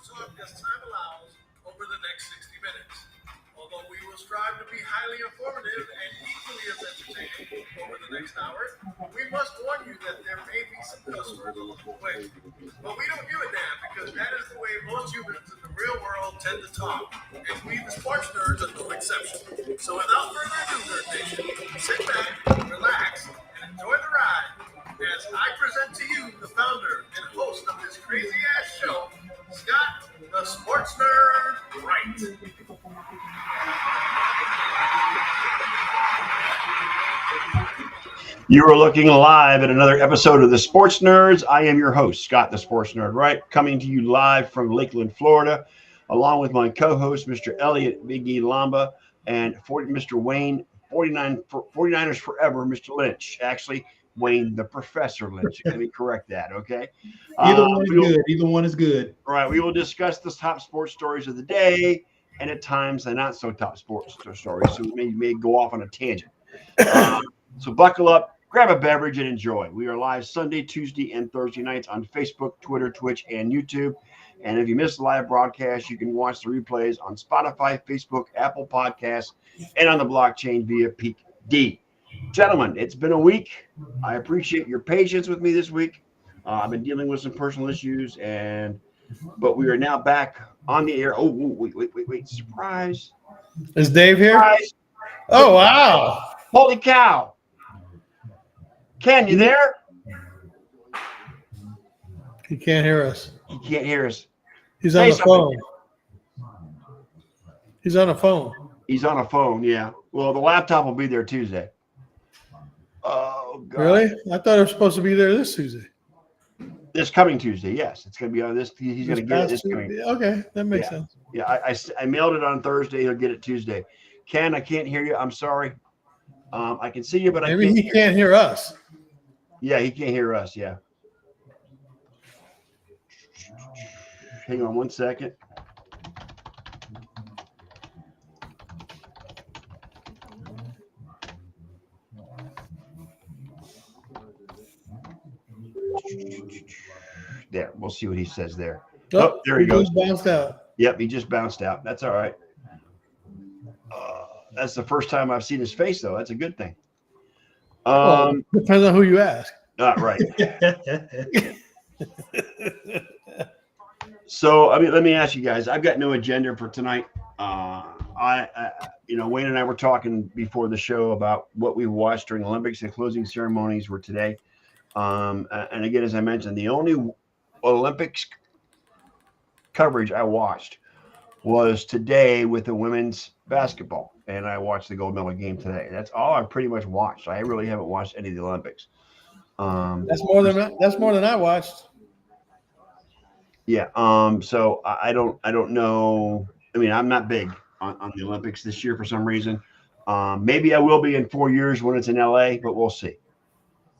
talk as time allows over the next 60 minutes. Although we will strive to be highly informative and equally as entertaining over the next hour, we must warn you that there may be some cuss words along the way. But we don't give a damn because that is the way most humans in the real world tend to talk, and we, the sports nerds, are no exception. So without further ado, Nerd Nation, sit back, relax, and enjoy the ride as I present to you the founder and host of this crazy-ass show, Scott, the Sports Nerd Wright. You are looking live at another episode of the Sports Nerds. I am your host, Scott, the Sports Nerd Wright, coming to you live from Lakeland, Florida, along with my co-host, Mr. Elliot Big E Lamba, and Mr. Wayne, 49ers Forever, Mr. Lynch. Actually, Wayne, the Professor Lynch. Let me correct that, okay? Either one is good. Either one is good. Right. We will discuss the top sports stories of the day, and at times the not so top sports stories. So we may go off on a tangent. So buckle up, grab a beverage, and enjoy. We are live Sunday, Tuesday, and Thursday nights on Facebook, Twitter, Twitch, and YouTube. And if you missed the live broadcast, you can watch the replays on Spotify, Facebook, Apple Podcasts, and on the blockchain via PeakD. Gentlemen, it's been a week. I appreciate your patience with me this week. I've been dealing with some personal issues, but we are now back on the air. Oh, wait. Surprise. Is Dave here? Surprise. Oh, wow. Holy cow. Ken, you there? He can't hear us. He can't hear us. He's on the phone. He's on a phone. He's on a phone, yeah. Well, the laptop will be there Tuesday. Oh, God. Really? I thought it was supposed to be there this Tuesday. This coming Tuesday, yes. It's going to be on this. He's going to get it this coming. Okay, that makes sense. Yeah, I mailed it on Thursday. He'll get it Tuesday. Ken, I can't hear you. I'm sorry. I can see you, but maybe he can't hear us. Yeah, he can't hear us, yeah. Hang on one second. There, we'll see what he says there. Oh, there he goes. Bounced out. Yep, he just bounced out. That's all right. That's the first time I've seen his face, though. That's a good thing. Depends on who you ask. Right. So, let me ask you guys. I've got no agenda for tonight. Wayne and I were talking before the show about what we watched during the Olympics. The closing ceremonies were today. And again, as I mentioned, the only Olympics coverage I watched was today with the women's basketball, and I watched the gold medal game today. That's all I pretty much watched. I really haven't watched any of the Olympics. That's more than I watched. Yeah. So I don't know. I'm not big on the Olympics this year for some reason. Maybe I will be in 4 years when it's in LA, but we'll see.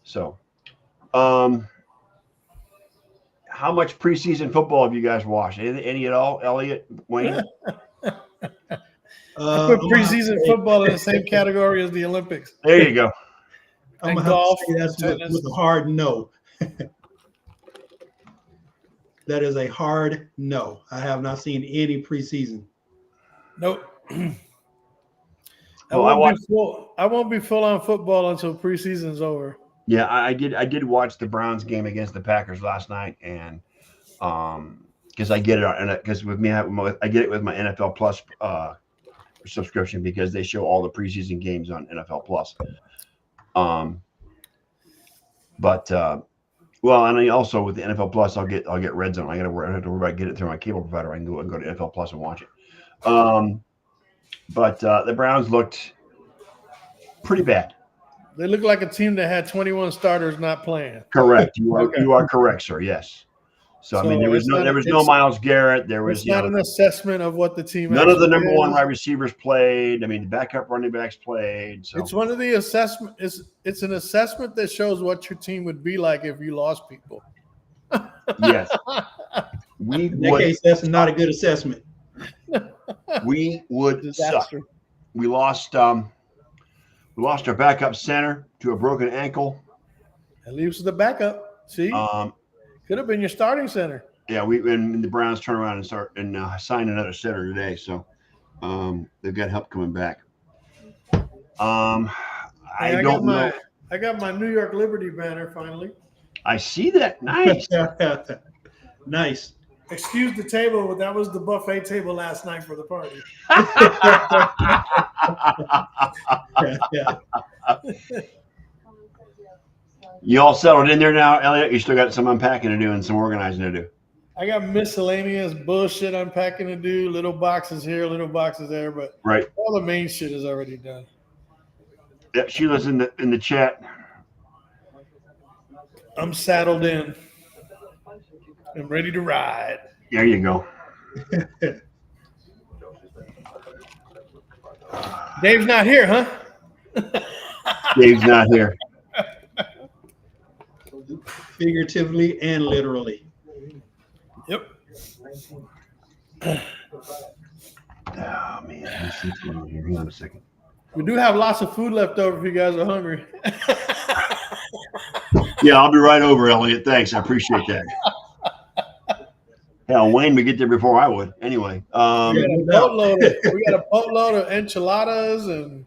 So, how much preseason football have you guys watched? Any at all? Elliot, Wayne? I put preseason football in the same category as the Olympics. There you go. I'm going to have to say that's with a hard no. That is a hard no. I have not seen any preseason. Nope. Well, I won't be full on football until preseason's over. Yeah, I did watch the Browns game against the Packers last night, and because I get it on, because with me I get it with my NFL Plus subscription because they show all the preseason games on NFL Plus. And also with the NFL Plus, I'll get Red Zone. I don't have to worry about getting it through my cable provider. I can go to NFL Plus and watch it. But the Browns looked pretty bad. They look like a team that had 21 starters not playing. Correct. You are correct, sir. Yes. So there was no Myles Garrett. There was not an assessment of what the team. None of the number one wide receivers played. The backup running backs played. So it's one of the assessment. It's an assessment that shows what your team would be like if you lost people. Yes. In that case, that's not a good assessment. We would suck. We lost our backup center to a broken ankle. At least the backup. See, could have been your starting center. Yeah, and the Browns turn around and start and sign another center today, so they've got help coming back. Hey, I don't know. I got my New York Liberty banner finally. I see that. Nice. Nice. Excuse the table, but that was the buffet table last night for the party. Yeah. You all settled in there now, Elliot? You still got some unpacking to do and some organizing to do. I got miscellaneous bullshit unpacking to do, little boxes here, little boxes there, but Right. all the main shit is already done. Yeah, Sheila's in the chat. I'm saddled in. I'm ready to ride. There you go. Dave's not here, huh? Dave's not here. Figuratively and literally. Yep. Oh man, let me see what's going on here. Hang on a second. We do have lots of food left over if you guys are hungry. Yeah, I'll be right over, Elliot. Thanks. I appreciate that. Hell, Wayne would get there before I would. Anyway. We got a boatload of enchiladas and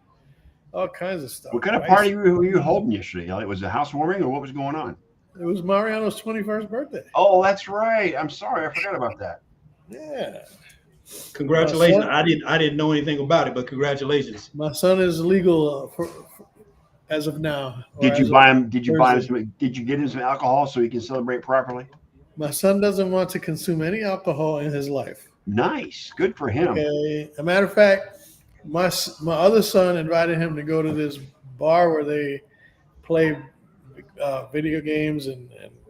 all kinds of stuff. What kind of party were you holding yesterday, Elliot? Was it housewarming or what was going on? It was Mariano's 21st birthday. Oh, that's right. I'm sorry. I forgot about that. Yeah. Congratulations. I didn't know anything about it, but congratulations. My son is legal as of now. Did you buy him? Did you buy him some? Did you get him some alcohol so he can celebrate properly? My son doesn't want to consume any alcohol in his life. Nice. Good for him. Okay. As a matter of fact, my other son invited him to go to this bar where they play video games and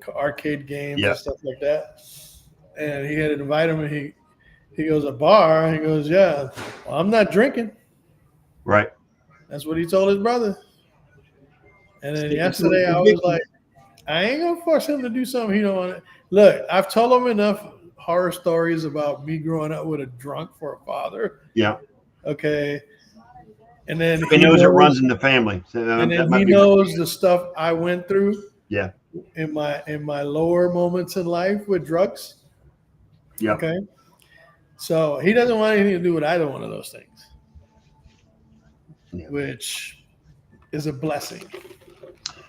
arcade games and stuff like that. And he had invited him, and he goes, a bar? He goes, yeah. Well, I'm not drinking. Right. That's what he told his brother. And then yesterday I was like, I ain't going to force him to do something he don't want to. Look, I've told him enough horror stories about me growing up with a drunk for a father. Yeah. Okay. And then he knows it runs in the family. So, and then he knows the stuff I went through. Yeah. In my lower moments in life with drugs. Yeah. Okay. So he doesn't want anything to do with either one of those things, which is a blessing.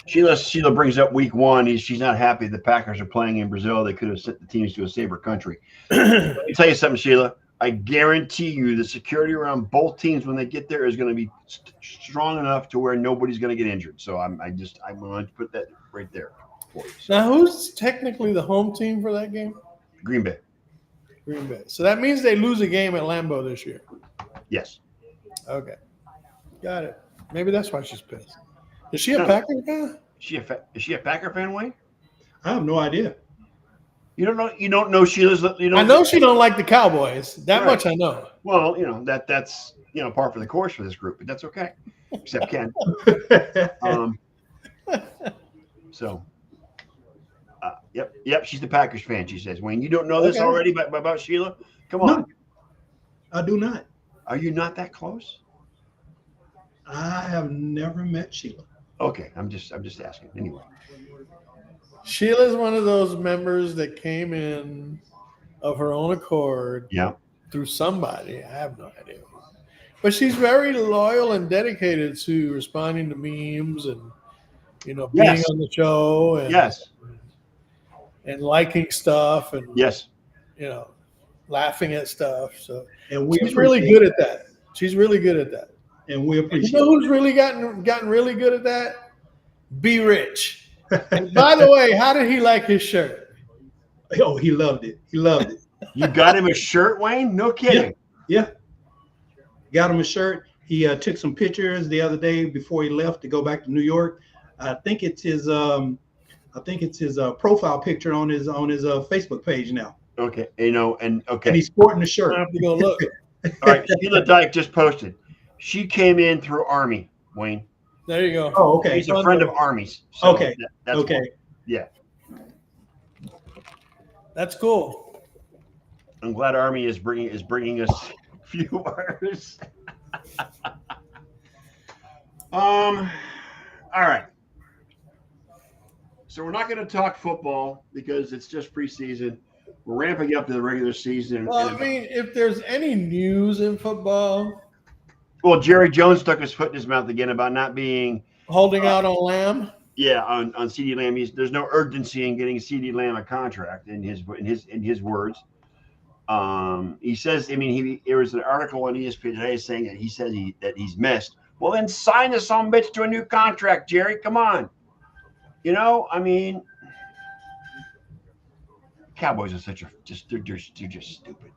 Sheila brings up week one. She's not happy the Packers are playing in Brazil. They could have sent the teams to a safer country. Let me tell you something, Sheila. I guarantee you the security around both teams when they get there is going to be strong enough to where nobody's going to get injured. So I'm going to put that right there for you. So. Now, who's technically the home team for that game? Green Bay. Green Bay. So that means they lose a game at Lambeau this year. Yes. Okay. Got it. Maybe that's why she's pissed. Is she a Packer fan? Is she a Packer fan, Wayne? I have no idea. You don't know Sheila's. I know she don't like the Cowboys. That much I know. Well, that's par for the course for this group, but that's okay. Except Ken. Yep. She's the Packers fan. She says, Wayne, you don't know this already about Sheila? Come on. No, I do not. Are you not that close? I have never met Sheila. Okay, I'm just asking. Anyway, Sheila's one of those members that came in of her own accord. Yeah. Through somebody. I have no idea. But she's very loyal and dedicated to responding to memes and being on the show and and liking stuff and laughing at stuff. So she's really good at that. She's really good at that. And we appreciate You know who's really gotten really good at that? Be Rich. And by the way, how did he like his shirt? Oh, he loved it. He loved it. You got him a shirt, Wayne? No kidding. Yeah. Got him a shirt. He took some pictures the other day before he left to go back to New York. I think it's his profile picture on his Facebook page now. Okay. And he's sporting the shirt. I have to go look. All right. Sheila Dyke just posted. She came in through Army, Wayne. There you go. Oh, okay. She's a friend of Army's. So okay. That's okay. Cool. Yeah. That's cool. I'm glad Army is bringing us viewers. All right. So we're not going to talk football because it's just preseason. We're ramping up to the regular season. Well, I mean, if there's any news in football, Well, Jerry Jones stuck his foot in his mouth again about not being holding out on Lamb. Yeah, on CeeDee Lamb, there's no urgency in getting CeeDee Lamb a contract in his words. He says, I mean, there was an article on ESPN today saying that he says that he's missed. Well, then sign the son bitch to a new contract, Jerry. Come on, I mean, Cowboys are they're just stupid.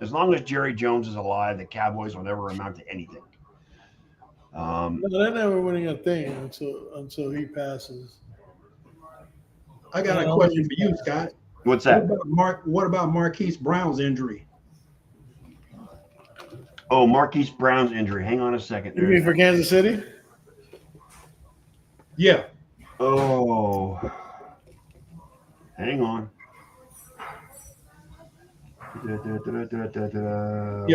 As long as Jerry Jones is alive, the Cowboys will never amount to anything. No, they're never winning a thing until he passes. I got a question for you, Scott. What's that? What about Marquise Brown's injury? Oh, Marquise Brown's injury. Hang on a second. You mean for Kansas City? Yeah. Oh, hang on. Yeah.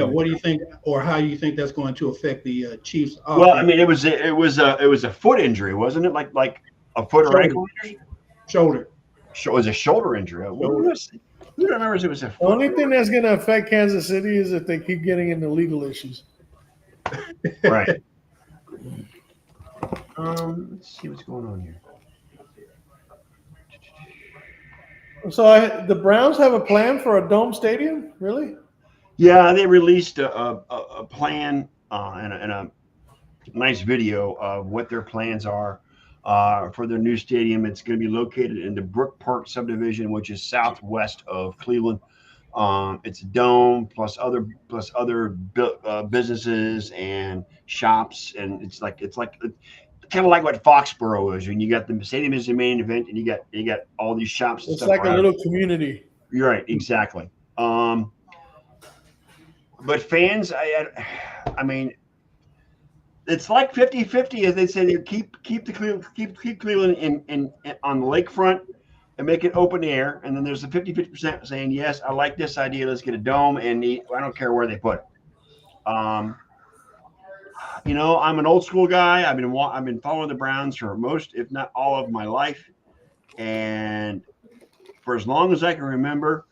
What do you think, or how do you think that's going to affect the Chiefs? Well, I mean, it was a foot injury, wasn't it? Like a foot or ankle injury? Shoulder. It was a shoulder injury. Who remembers it was a foot? The only thing that's going to affect Kansas City is if they keep getting into legal issues. Right. Let's see what's going on here. So the Browns have a plan for a dome stadium? Really? Yeah, they released a plan and a nice video of what their plans are for their new stadium. It's going to be located in the Brook Park subdivision, which is southwest of Cleveland. It's a dome plus other businesses and shops, and it's kind of like what Foxborough is. And you got the stadium is the main event, and you got all these shops. And it's stuff like around. A little community. You're right, exactly. But fans, I mean, it's like 50-50, as they say. They keep Cleveland in on the lakefront and make it open air, and then there's a 50% saying yes, I like this idea. Let's get a dome, and I don't care where they put it. I'm an old school guy. I've been following the Browns for most, if not all, of my life, and for as long as I can remember,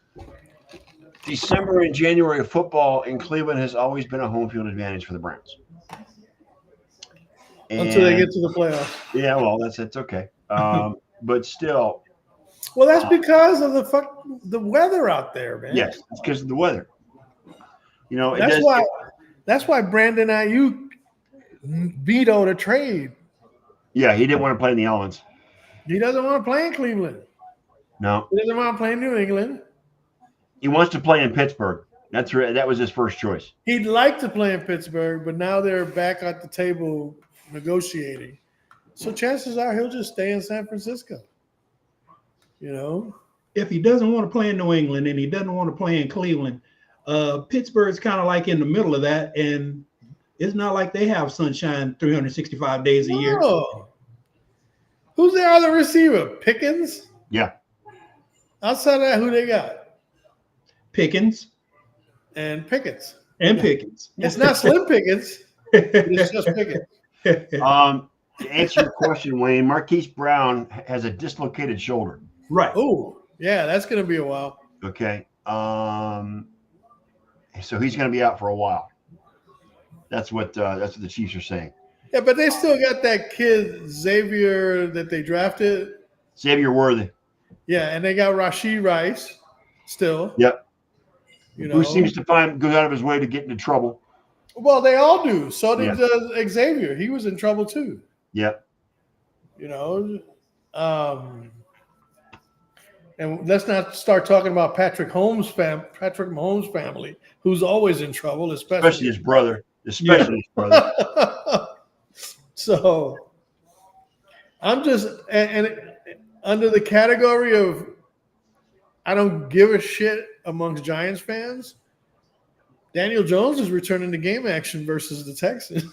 December and January of football in Cleveland has always been a home field advantage for the Browns. Until they get to the playoffs. Yeah, well, that's okay. But still. Well, that's because of the weather out there, man. Yes, it's because of the weather. That's why Brandon Ayuk vetoed a trade. Yeah, he didn't want to play in the elements. He doesn't want to play in Cleveland. No. He doesn't want to play in New England. He wants to play in Pittsburgh. That was his first choice. He'd like to play in Pittsburgh, but now they're back at the table negotiating. So chances are he'll just stay in San Francisco. If he doesn't want to play in New England and he doesn't want to play in Cleveland, Pittsburgh's kind of like in the middle of that, and it's not like they have sunshine 365 days a year. Who's their other receiver? Pickens? Yeah. Outside of that, who they got? Pickens. And Pickens. It's not Slim Pickens. It's just Pickens. To answer your question, Wayne, Marquise Brown has a dislocated shoulder. Right. Oh, yeah, that's going to be a while. Okay. So he's going to be out for a while. That's what the Chiefs are saying. Yeah, but they still got that kid Xavier that they drafted. Xavier Worthy. Yeah, and they got Rashee Rice still. Yep. Who seems to go out of his way to get into trouble. Well, they all do. So did Xavier. He was in trouble too. Yep. And let's not start talking about Patrick Mahomes' family, who's always in trouble, especially his brother. So I'm just and under the category of I don't give a shit amongst Giants fans. Daniel Jones is returning to game action versus the Texans.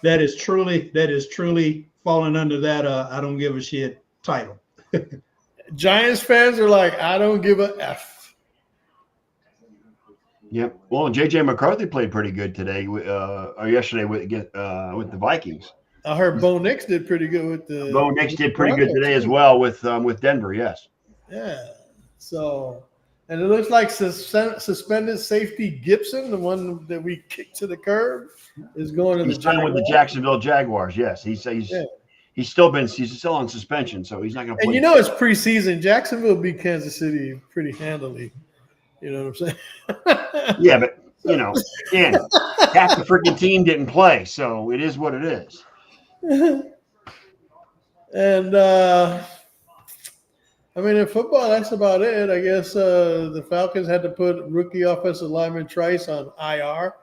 That is truly falling under that I don't give a shit title. Giants fans are like, I don't give a F. Yep. Well, J.J. McCarthy played pretty good today, or yesterday with the Vikings. I heard Bo Nix did pretty good with the. Bo Nix did pretty good today as well with Denver. Yes. Yeah. So, and it looks like suspended safety Gibson, the one that we kicked to the curb, is going to He's the signed with the Jaguars. Jacksonville Jaguars. Yes, he's still on suspension, so he's not going to And play. you know it's preseason. Jacksonville beat Kansas City pretty handily. You know what I'm saying? Yeah, but again, half the freaking team didn't play, so it is what it is. And I mean, in football, that's about it. I guess the Falcons had to put rookie offensive lineman Trice on IR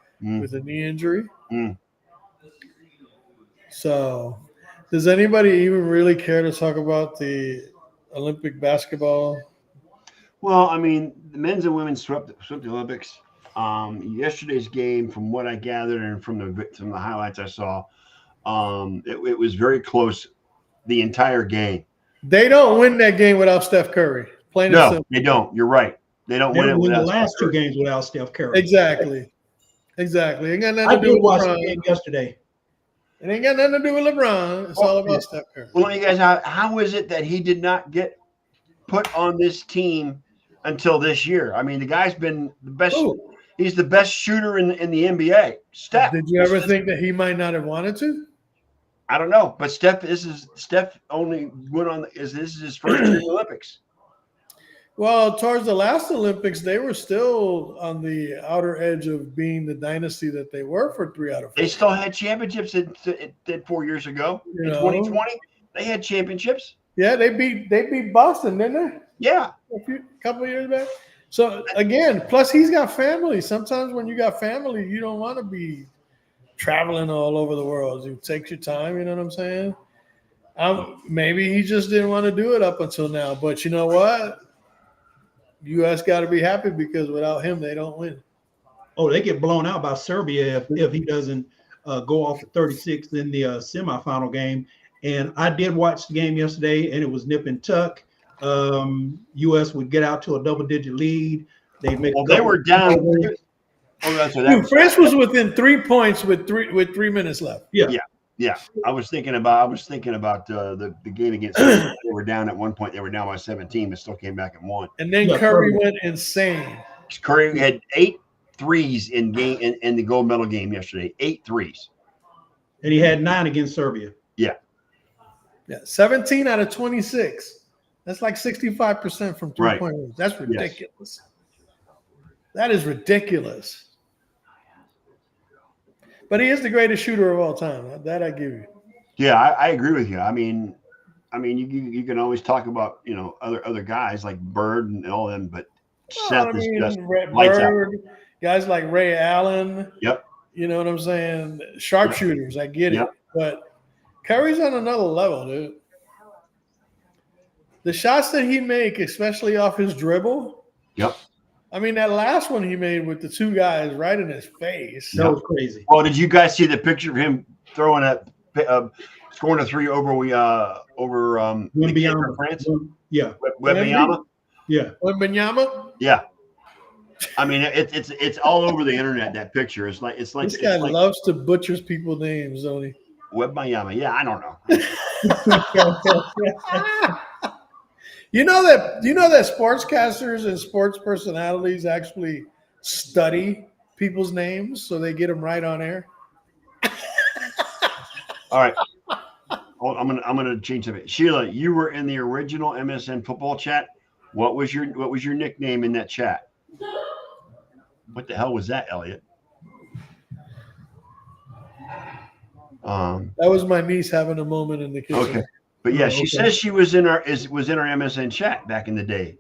with a knee injury. Mm. So, does anybody even really care to talk about the Olympic basketball? Well, I mean, the men's and women's swept the Olympics. Yesterday's game, from what I gathered and from the highlights I saw, it was very close the entire game. They don't win that game without Steph Curry. Plain and No, simple. they don't. You're right. They don't They win it win the without last Steph two Curry. games without Steph Curry. Exactly. Ain't got nothing I to do did with watch LeBron. the game yesterday. It ain't got nothing to do with LeBron. It's all about Steph Curry. Well, let me guys, how is it that he did not get put on this team until this year? I mean, the guy's been the best. Ooh. He's the best shooter in the NBA. Steph. Did you ever think that he might not have wanted to? I don't know, but Steph only went on. This is his first year in the Olympics. Well, towards the last Olympics, they were still on the outer edge of being the dynasty that they were for 3 out of 4. They still had championships did 4 years ago. You In know. 2020, they had championships. Yeah, they beat Boston, didn't they? Yeah. A couple of years back. So again, plus he's got family. Sometimes when you got family, you don't want to be traveling all over the world. You take your time. You know what I'm saying? Maybe he just didn't want to do it up until now. But you know what? U.S. got to be happy because without him, they don't win. Oh, they get blown out by Serbia if he doesn't go off the 36th in the semifinal game. And I did watch the game yesterday, and it was nip and tuck. U.S. would get out to a double-digit lead. They were down. Oh, that's what that Dude, France was within 3 points with 3 minutes left. Yeah, I was thinking about the game against. They were down at one point. They were down by 17, but still came back and won. And then Curry went insane. Curry had 8 threes in the gold medal game yesterday. 8 threes, and he had 9 against Serbia. Yeah, 17 out of 26. That's like 65% from 3-point range. That's ridiculous. Yes. That is ridiculous. But he is the greatest shooter of all time. That I give you. Yeah, I agree with you. I mean, you can always talk about other guys like Bird and all of them, but Seth is just lights out. Guys like Ray Allen. Yep. You know what I'm saying? Sharpshooters, I get it. But Curry's on another level, dude. The shots that he make, especially off his dribble. Yep. I mean, that last one he made with the 2 guys right in his face. That was crazy. Well, did you guys see the picture of him throwing scoring a 3 over Wembanyama, France? Yeah. Wembanyama? Yeah. Wembanyama? Yeah. I mean, it's all over the internet. That picture. It's like this guy loves to butcher people's names, don't he? Wembanyama. Yeah, I don't know. You know that sportscasters and sports personalities actually study people's names so they get them right on air. All right. I'm gonna change something. Sheila, you were in the original MSN football chat. What was your nickname in that chat? What the hell was that, Elliot? That was my niece having a moment in the kitchen. Okay. But yeah, she says she was in our MSN chat back in the day.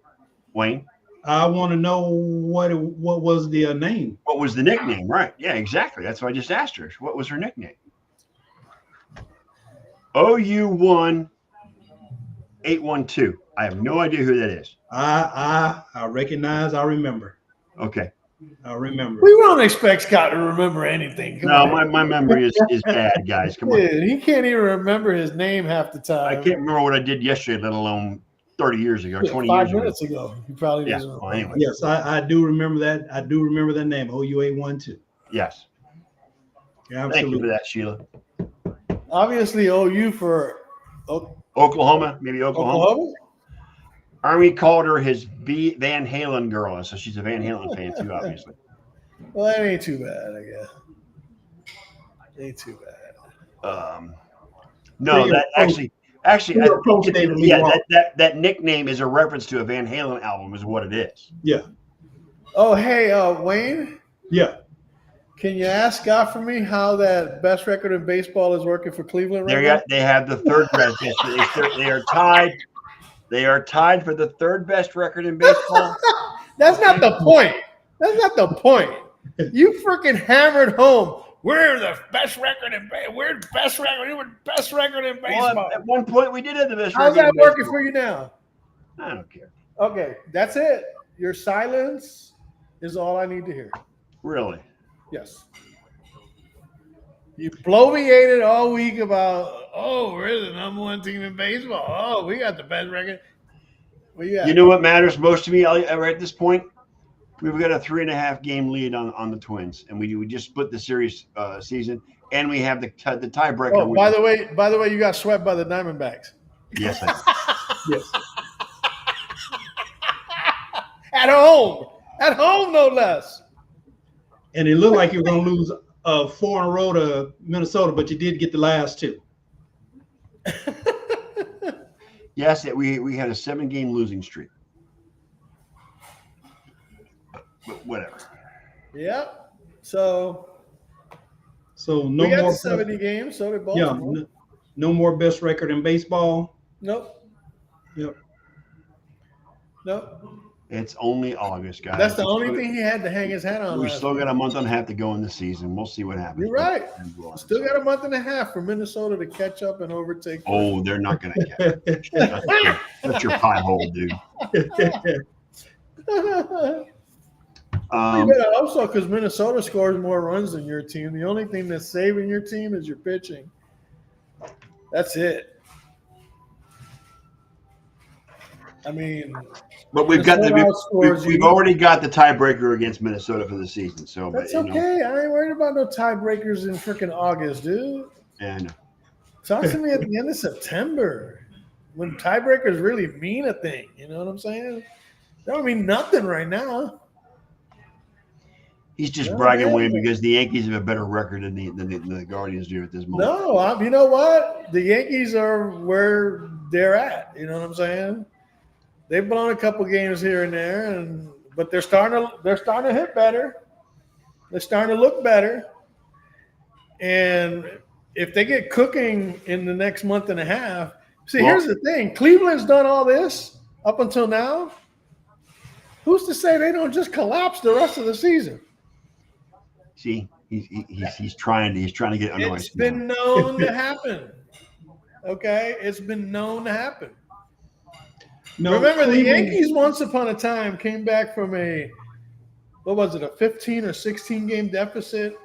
Wayne, I want to know what was the name? What was the nickname? Right? Yeah, exactly. That's why I just asked her. What was her nickname? OU1812. I have no idea who that is. I recognize. I remember. Okay. I remember. We don't expect Scott to remember anything. No, my memory is bad, guys. Come on. He can't even remember his name half the time. I can't remember what I did yesterday, let alone 30 years ago, 20 5 years minutes ago. He probably doesn't remember. Well, anyway. Yes, I do remember that. I do remember that name, OU812. Yes. Yeah, Thank you absolutely. for that, Sheila. Obviously, OU for Oklahoma, maybe Oklahoma. Oklahoma. Army called her his Van Halen girl, and so she's a Van Halen fan too, obviously. Well, that ain't too bad, I guess. Ain't too bad. No, that actually, You're close, David Lee Roth. that nickname is a reference to a Van Halen album, is what it is. Yeah. Oh, hey, Wayne, Yeah. can you ask God for me how that best record in baseball is working for Cleveland right now? They have the third best. They are tied. They are tied for the third best record in baseball. That's not the point. That's not the point. You freaking hammered home. We're the best record in baseball. We're the best record. We were the best record in baseball. Well, at one point, we did have the best How's record. that working for you now? I don't care. Okay, that's it. Your silence is all I need to hear. Really? Yes. You bloviated all week about, we're the number one team in baseball. Oh, we got the best record. Well, You know what matters most to me right at this point? We've got a 3.5 game lead on the Twins, and we just split the series season, and we have the tiebreaker. Oh, by the way, you got swept by the Diamondbacks. Yes, I Yes. At home, no less. And it looked like you were going to lose 4 in a row to Minnesota, but you did get the last 2. Yes, we had a 7-game losing streak. But whatever. Yep. So no we got more 70 games. So did Yeah, Baltimore. no more best record in baseball. Nope. Yep. Nope. It's only August, guys. That's the only thing he had to hang his hat on. We've last still week. got a month and a half to go in the season. We'll see what happens. You're right. Still got a it. month and a half for Minnesota to catch up and overtake. Oh, they're not going to catch. That's your pie hole, dude. You better hope so, because Minnesota scores more runs than your team. The only thing that's saving your team is your pitching. That's it. I mean, But we've already got the tiebreaker against Minnesota for the season. So that's but, okay. I ain't worried about no tiebreakers in freaking August, dude. Yeah, I know. Talk to me at the end of September when tiebreakers really mean a thing. You know what I'm saying? That don't mean nothing right now. He's just No, bragging man. away because the Yankees have a better record than the Guardians do at this moment. No, you know what? The Yankees are where they're at. You know what I'm saying? They've blown a couple games here and there, but they're starting to hit better. They're starting to look better. And if they get cooking in the next month and a half, here's the thing: Cleveland's done all this up until now. Who's to say they don't just collapse the rest of the season? See, he's trying to get under my It's skin. been known to happen. Okay, it's been known to happen. No, Remember, the Cleveland- Yankees once upon a time came back from a 15 or 16 game deficit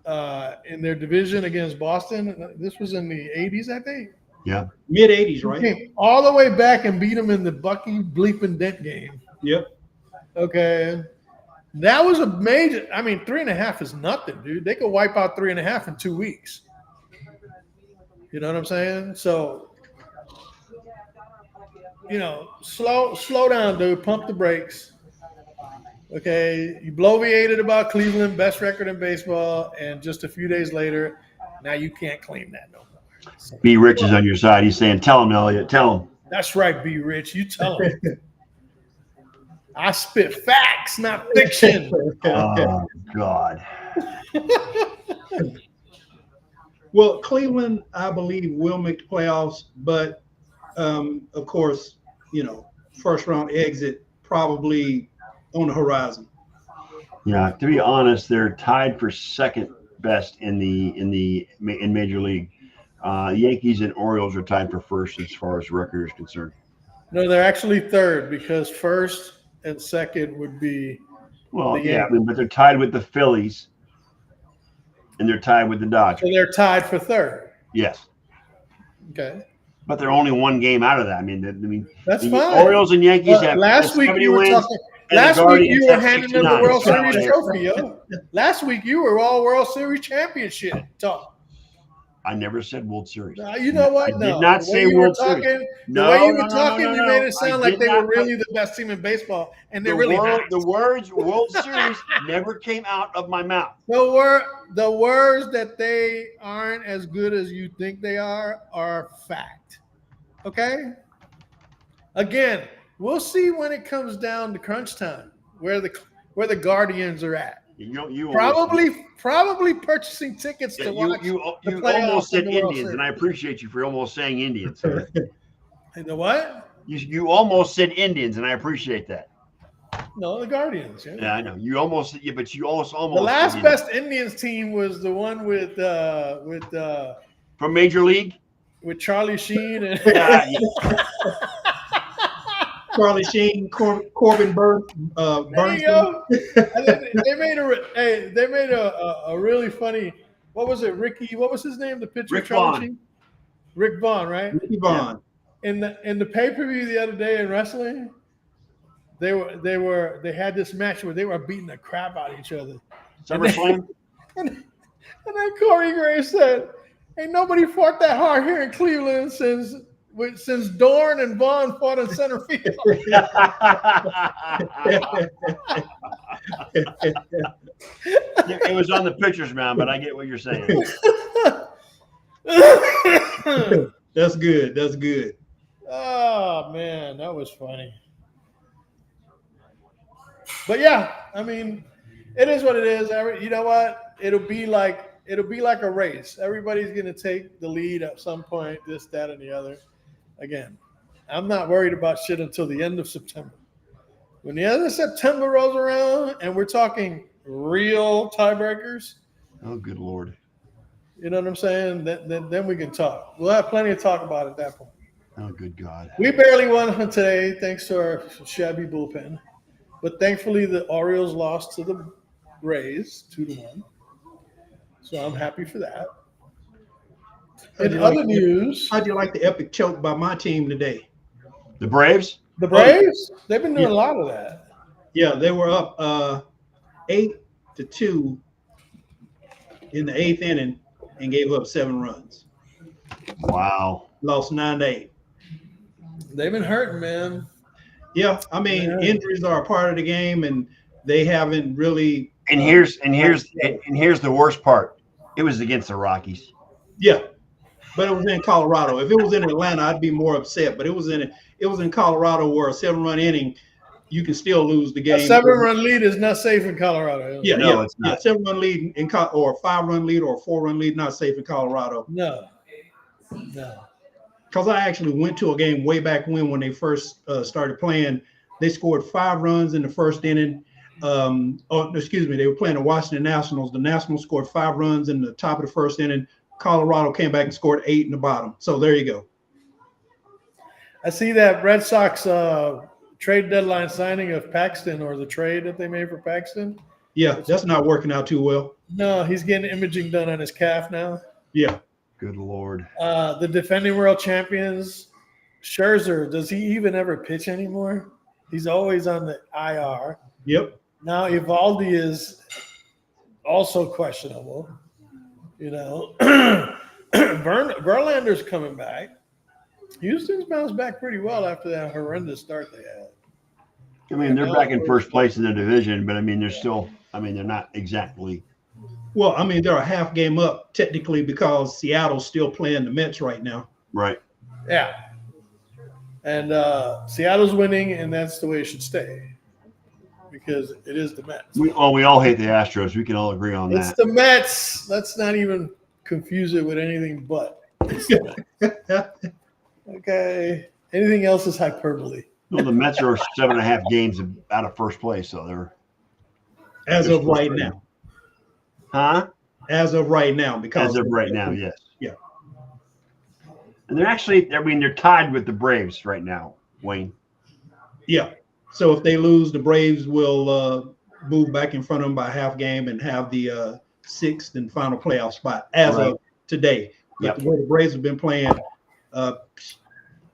in their division against Boston. This was in the 80s, I think. Yeah. mid 80s, right? Came all the way back and beat them in the Bucky Bleeping Dent game. Yep. Okay. That was a major. I mean, 3.5 is nothing, dude. They could wipe out 3.5 in 2 weeks. You know what I'm saying? So, slow down, dude. Pump the brakes. Okay. You bloviated about Cleveland, best record in baseball, and just a few days later, now you can't claim that no more. So, B. Rich is on your side. He's saying, "Tell him, Elliot. Tell him." that's right, B. Rich. You tell him. I spit facts, not fiction. Oh God. Well, Cleveland, I believe, will make the playoffs, but of course, first round exit probably on the horizon. Yeah. To be honest, they're tied for second best in Major League. Yankees and Orioles are tied for first as far as record is concerned. No, they're actually third because first and second would be. Well, The yeah, but they're tied with the Phillies, and they're tied with the Dodgers. So they're tied for third. Yes, Okay. but they're only one game out of that. I mean, That's the fine. Orioles and Yankees But have last week 70 you were wins, talking. and the Last week Guardians you were have handing them the 69. World So Series they're- trophy, yo. Last week you were all World Series championship talk. I never said World Series. You know what? I No. did not The say way you were World Series. talking, No, the way you no, were no, talking, no, you no, made no. it sound I like did they not were really the best team in baseball, and they're The really not. the words World Series never came out of my mouth. The words that they aren't as good as you think they are fact. Okay? Again, we'll see when it comes down to crunch time where the Guardians are at. You Probably purchasing tickets to watch you the playoffs almost said of the World Indians, and Series. I appreciate you for almost saying Indians. And the what? You almost said Indians, and I appreciate that. No, the Guardians. Yeah. Yeah, I know. You almost, but you almost. The last best Indians team was the one with from Major League. with Charlie Sheen and Yeah. Charlie Sheen, Corbin there Burnson. you go. And then they made a really funny. What was it, Ricky? What was his name? The pitcher, Rick Charlie Vaughn. Sheen. Rick Vaughn, right? Ricky Vaughn. In the pay-per-view the other day in wrestling, they had this match where they were beating the crap out of each other. SummerSlam. And then Corey Graves said, "Ain't nobody fought that hard here in Cleveland since Dorn and Vaughn fought in center field." It was on the pictures, man, but I get what you're saying. That's good. That's good. Oh man, that was funny. But yeah, I mean, it is what it is. You know what? It'll be like a race. Everybody's gonna take the lead at some point. This, that, and the other. Again, I'm not worried about shit until the end of September. When the end of September rolls around and we're talking real tiebreakers, Oh, good Lord. you know what I'm saying? Then we can talk. We'll have plenty to talk about at that point. Oh, good God. We barely won today thanks to our shabby bullpen. But thankfully, the Orioles lost to the Rays 2-1. So I'm happy for that. In other news, How'd you like the epic choke by my team today? The Braves? the Braves, they've been doing a lot of that. Yeah, they were up 8-2 in the 8th inning and gave up 7 runs. Wow. Lost 9-8. They've been hurting, man. Yeah, I mean, Yeah. injuries are a part of the game, and they haven't really. And here's the worst part. It was against the Rockies. Yeah, but it was in Colorado. If it was in Atlanta, I'd be more upset. But it was in Colorado, where a 7-run inning, you can still lose the game. A 7-run lead is not safe in Colorado. Yeah, No, yeah, it's not. 7-run lead or a 5-run lead or a 4-run lead not safe in Colorado. No. Because I actually went to a game way back when they first started playing. They scored 5 runs in the first inning. They were playing the Washington Nationals. The Nationals scored 5 runs in the top of the first inning. Colorado came back and scored 8 in the bottom. So there you go. I see that Red Sox trade deadline signing of Paxton, or the trade that they made for Paxton. Yeah, that's not working out too well. No, he's getting imaging done on his calf now. Yeah. Good Lord. The defending world champions, Scherzer, does he even ever pitch anymore? He's always on the IR. Yep. Now Evaldi is also questionable. You know, Verlander's coming back. Houston's bounced back pretty well after that horrendous start they had. I mean, they're back in first place in the division, but I mean, they're not exactly. Well, I mean, they're a half game up technically because Seattle's still playing the Mets right now. Right. Yeah. And Seattle's winning, and that's the way it should stay because it is the Mets. We all hate the Astros. We can all agree on It's that. the Mets. Let's not even confuse it with anything but. It's the Mets. Okay. Anything else is hyperbole. Well, the Mets are 7.5 games out of first place, so they're As of right now. As of right now, because as of right now, yes. Yeah. And they're tied with the Braves right now, Wayne. Yeah. So if they lose, the Braves will move back in front of them by a half game and have the 6th and final playoff spot as of today. But Yep. the way the Braves have been playing,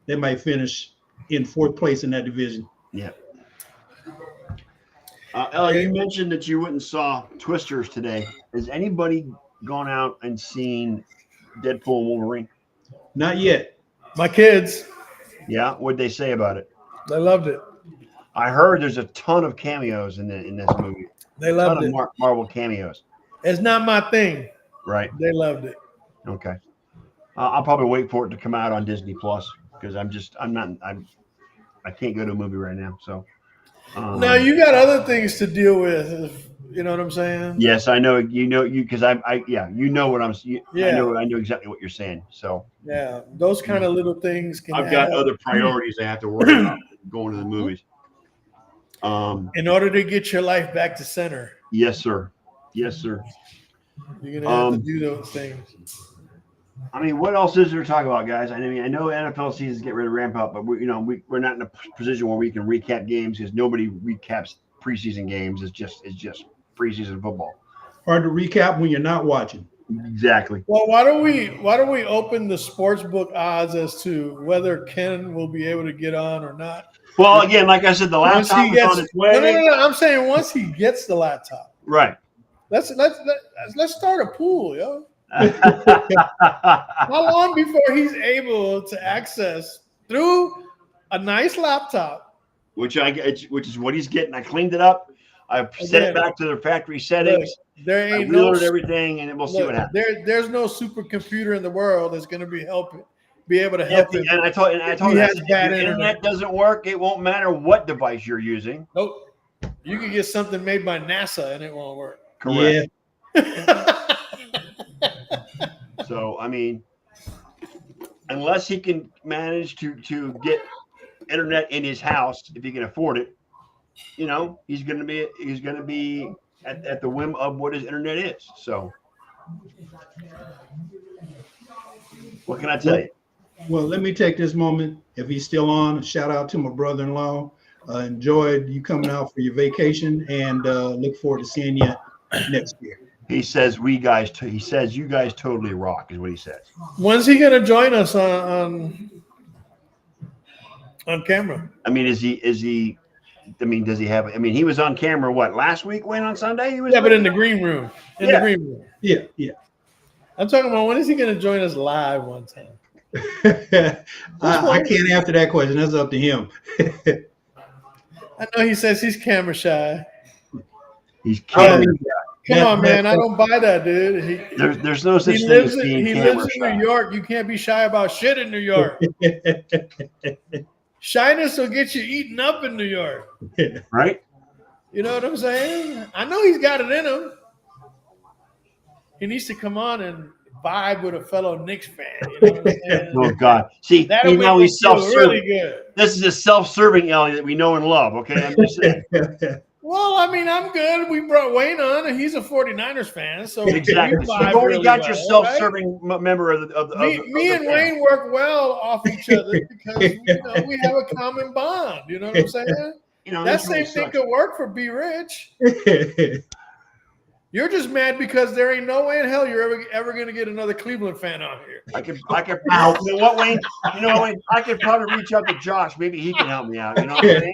they might finish in 4th place in that division. Yeah. Ella, you mentioned that you went and saw Twisters today. Has anybody gone out and seen Deadpool and Wolverine? Not yet. My kids, Yeah. What'd they say about it? they loved it. I heard there's a ton of cameos in this movie. They A ton loved of it. Marvel cameos. It's not my thing. Right. They loved it. Okay. I'll probably wait for it to come out on Disney Plus because I can't go to a movie right now. So. Now you got other things to deal with. You know what I'm saying? Yes, I know. Because you know what I'm. Yeah. I know exactly what you're saying. So. Yeah, those kind of little things can. I've got add up. other priorities I have to worry about going to the movies. In order to get your life back to center, Yes, sir. Yes, sir. you're gonna have to do those things. I mean, what else is there to talk about, guys? I mean, I know NFL seasons get ready to ramp up, but we're not in a position where we can recap games because nobody recaps preseason games. It's just preseason football. Hard to recap when you're not watching. Exactly. Well, why don't we open the sports book odds as to whether Ken will be able to get on or not? Well, again, like I said, the laptop is on its way. No. I'm saying once he gets the laptop. Right. Let's start a pool, yo. How long before he's able to access through a nice laptop? Which is what he's getting. I cleaned it up. I set it back to the factory settings. Look, there ain't reloaded everything, and we'll see what happens. There's no supercomputer in the world that's going to be able to help him. And I told him, if bad your internet doesn't work, it won't matter what device you're using. Nope. You can get something made by NASA and it won't work. Correct. Yeah. So, I mean, unless he can manage to get internet in his house, if he can afford it, he's going to be at the whim of what his internet is. So, what can I tell you? Well, let me take this moment. If he's still on, shout out to my brother-in-law. Enjoyed you coming out for your vacation, and look forward to seeing you next year. He says you guys totally rock, is what he says. When's he going to join us on camera? I mean, does he have? I mean, he was on camera. What, last week? On Sunday? He was. Yeah, but in the green room. The green room. Yeah. I'm talking about when is he going to join us live one time? I can't answer that question. That's up to him. I know he says he's camera shy. He's camera. Come on, man. I don't buy that, dude. There's no such thing as being camera lives in shy. New York. You can't be shy about shit in New York. Shyness will get you eaten up in New York. Right? You know what I'm saying? I know he's got it in him. He needs to come on and vibe with a fellow Knicks fan. You know what I'm saying? Oh, God. See, That'll now make he's him feel self-serving. really good. This is a self-serving Ellie that we know and love, okay? I'm just saying. Well, I mean, I'm good. We brought Wayne on, and he's a 49ers fan. So Exactly. we So vibe you've already really got well, your self-serving member of the Me and Wayne work well off each other because we have a common bond. You know what I'm saying? That this same really thing sucks. could work for Be Rich. You're just mad because there ain't no way in hell you're ever going to get another Cleveland fan on here. I could. You know what, Wayne? I could probably reach out to Josh. Maybe he can help me out. You know what I'm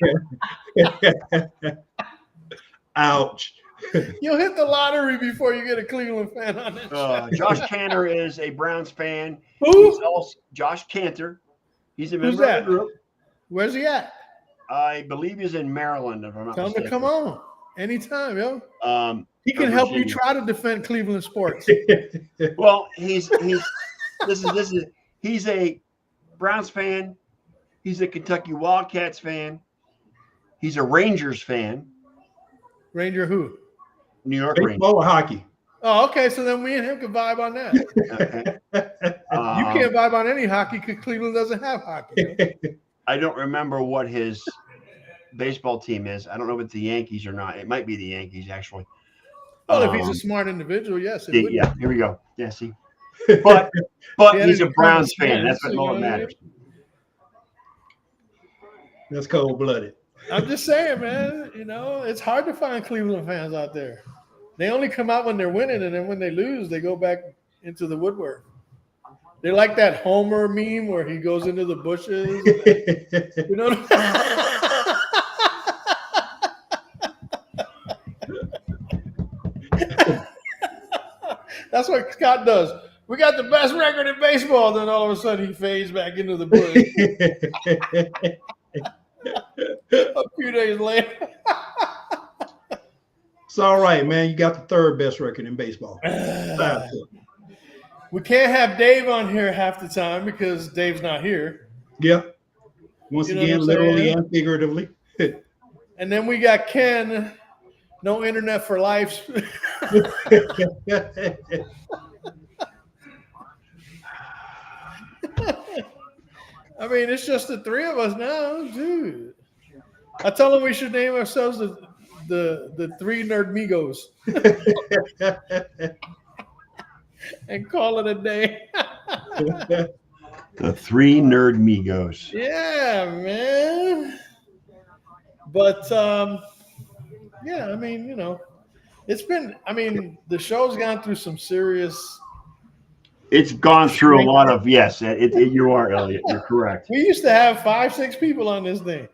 saying? Ouch. You'll hit the lottery before you get a Cleveland fan on it. Josh Cantor is a Browns fan. Who? Josh Cantor. He's a Who's member that? of the group. Where's he at? I believe he's in Maryland, if I'm not Tell him mistaken. to come on anytime, yo. He Or can help you Virginia. try to defend Cleveland sports. Well, he's a Browns fan. He's a Kentucky Wildcats fan. He's a Rangers fan. Ranger who? New York Rangers. Baseball or hockey? Oh, okay. So then me and him can vibe on that. Okay. You can't vibe on any hockey because Cleveland doesn't have hockey. I don't remember what his baseball team is. I don't know if it's the Yankees or not. It might be the Yankees, actually. Well, if he's a smart individual, yes. It would. Yeah, here we go. Yeah, see. But Yeah, he's a they Browns become fan. That's fans, what all you that know what I matters. That's cold-blooded. I'm just saying, man. It's hard to find Cleveland fans out there. They only come out when they're winning, and then when they lose, they go back into the woodwork. They're like that Homer meme where he goes into the bushes. You know what That's what Scott does. we got the best record in baseball. Then all of a sudden he fades back into the bush. A few days later. It's all right, man. You got the third best record in baseball. We can't have Dave on here half the time because Dave's not here. Yeah. Once You know again, what I'm literally saying? and figuratively. And then we got Ken, no internet for life. I mean, it's just the three of us now, dude. I told him we should name ourselves the three Nerd Migos and call it a day. The three Nerd Migos. Yeah, man. But yeah, I mean, you know, it's been. I mean, the show's gone through some serious. It's gone through a lot of you are, Elliot. You're correct. We used to have 5-6 people on this thing.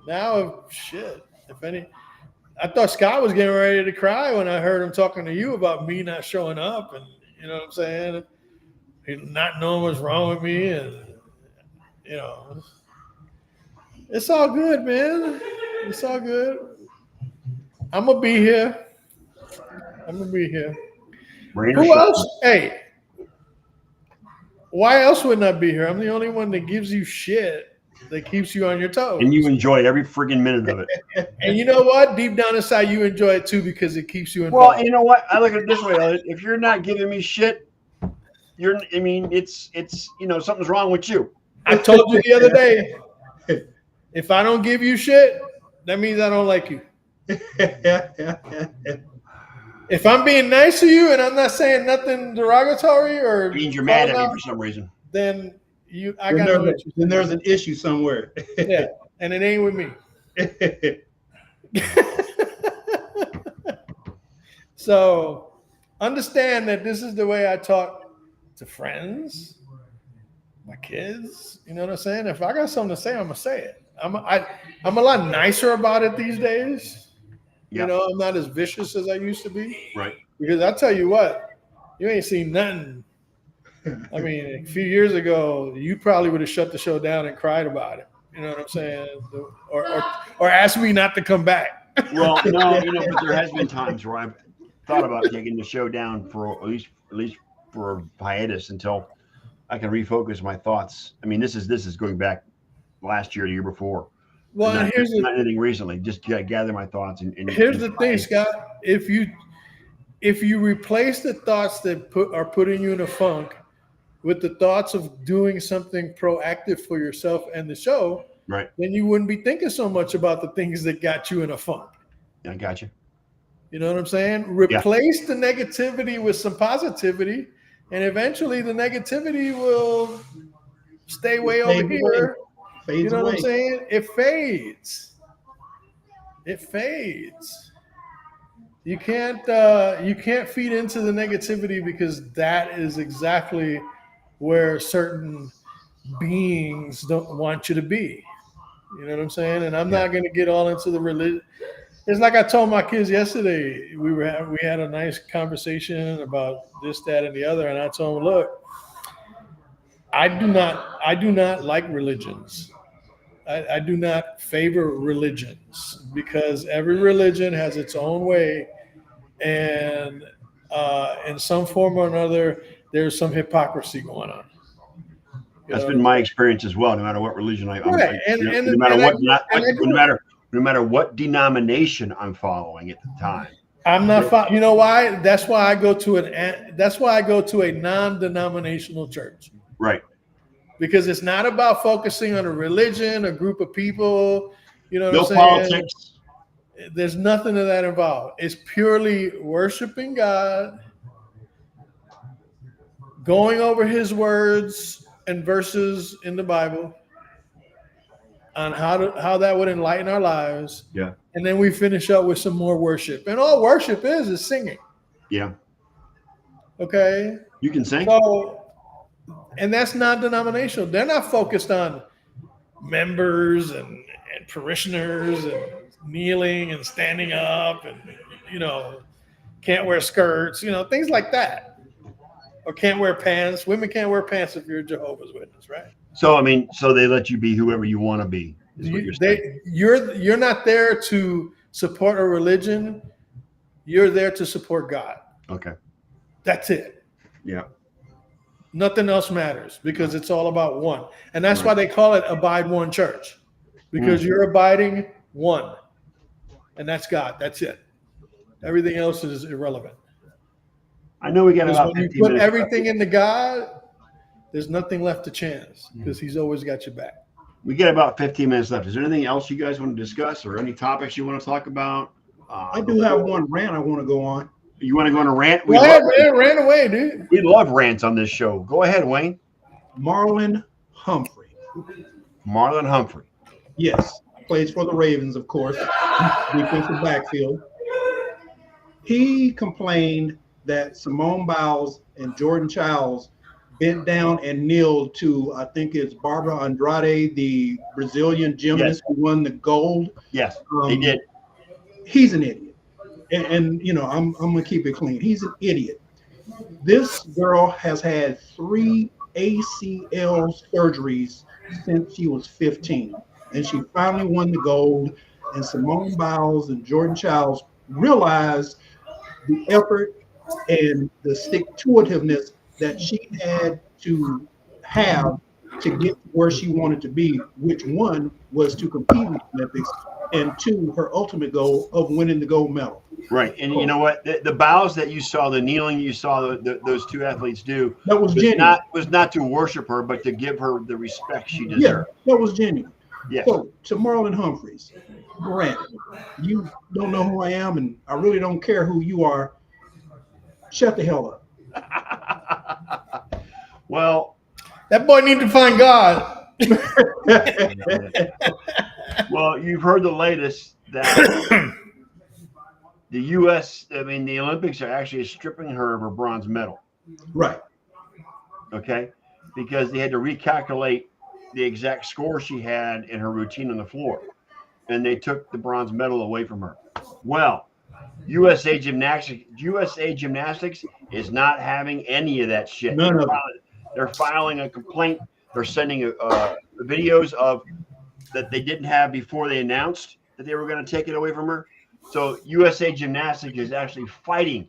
Now, shit. If any, I thought Scott was getting ready to cry when I heard him talking to you about me not showing up, and you know what I'm saying, he not knowing what's wrong with me, and you know, it's all good, man. It's all good. I'm gonna be here. Rain or Who shine. else? Hey, why else wouldn't I be here? I'm the only one that gives you shit that keeps you on your toes. And you enjoy every friggin' minute of it. And you know what? Deep down inside, you enjoy it too because it keeps you Well, involved. you know what? I look at it this way, Elliot. If you're not giving me shit, it's something's wrong with you. I told you the other day, if I don't give you shit, that means I don't like you. If I'm being nice to you and I'm not saying nothing derogatory or It means you're mad at me out, for some reason. then I got no issue. Then there's an issue somewhere. Yeah, and it ain't with me. So understand that this is the way I talk to friends, my kids. You know what I'm saying? If I got something to say, I'm gonna say it. I'm a lot nicer about it these days. Yeah. You know, I'm not as vicious as I used to be. Right. Because I tell you what, you ain't seen nothing. I mean, a few years ago, you probably would have shut the show down and cried about it. You know what I'm saying? Or asked me not to come back. Well, no, but there has been times where I've thought about taking the show down for at least for a hiatus until I can refocus my thoughts. I mean, this is going back last year, the year before. Well, not, and here's not anything recently. Just gather my thoughts and here's the thing, Scott. If you replace the thoughts that are putting you in a funk with the thoughts of doing something proactive for yourself and the show, right, then you wouldn't be thinking so much about the things that got you in a funk. I got you. You know what I'm saying? Replace the negativity with some positivity, and eventually the negativity will stay way over here. You know what I'm saying? It fades. You can't feed into the negativity because that is exactly where certain beings don't want you to be. You know what I'm saying? And I'm not going to get all into the religion. It's like I told my kids yesterday. We had a nice conversation about this, that, and the other, and I told them, look, I do not like religions. I do not favor religions because every religion has its own way, and in some form or another, there's some hypocrisy going on. That's been my experience as well. No matter what religion no matter what denomination I'm following at the time. I'm not. You know why? That's why I go to a non-denominational church. Right. Because it's not about focusing on a religion, a group of people. You know what I'm saying? Politics. There's nothing of that involved. It's purely worshiping God, going over His words and verses in the Bible on how that would enlighten our lives. Yeah. And then we finish up with some more worship. And all worship is singing. Yeah. Okay. You can sing. So, and that's non-denominational. They're not focused on members and parishioners and kneeling and standing up and, can't wear skirts, things like that, or can't wear pants. Women can't wear pants if you're a Jehovah's Witness, right? So I mean, so they let you be whoever you want to be. Is what you're saying. You're not there to support a religion. You're there to support God. Okay. That's it. Yeah. Nothing else matters because it's all about one. And that's Right. why they call it Abide One Church, because you're abiding one. And that's God. That's it. Everything else is irrelevant. I know we got Because about when 15 you put minutes. everything into God, there's nothing left to chance because He's always got your back. We got about 15 minutes left. Is there anything else you guys want to discuss or any topics you want to talk about? I do have one rant I want to go on. You want to go on a rant? Go ahead, man. Ran away, dude. We love rants on this show. Go ahead, Wayne. Marlon Humphrey. Marlon Humphrey. Yes, plays for the Ravens, of course, defensive backfield. He complained that Simone Biles and Jordan Childs bent down and kneeled to, I think it's Barbara Andrade, the Brazilian gymnast who won the gold. Yes, he did. He's an idiot. And I'm going to keep it clean. He's an idiot. This girl has had 3 ACL surgeries since she was 15. And she finally won the gold. And Simone Biles and Jordan Childs realized the effort and the stick-to-itiveness that she had to have to get where she wanted to be, which one was to compete in the Olympics, and 2, her ultimate goal of winning the gold medal. Right. And you know what? The bows that you saw, the kneeling you saw those 2 athletes do, That was genuine. was not to worship her, but to give her the respect she Yeah, deserved. that was genuine. Yeah. So to Marlon Humphreys, Grant, you don't know who I am, and I really don't care who you are. Shut the hell up. Well, That boy need to find God. well, you've heard the latest that the U.S. I mean, the Olympics are actually stripping her of her bronze medal. Right. Okay, because they had to recalculate the exact score she had in her routine on the floor, and they took the bronze medal away from her. Well, USA Gymnastics is not having any of that shit. None of it. They're filing a complaint. They're sending videos of that they didn't have before they announced that they were going to take it away from her. So USA Gymnastics is actually fighting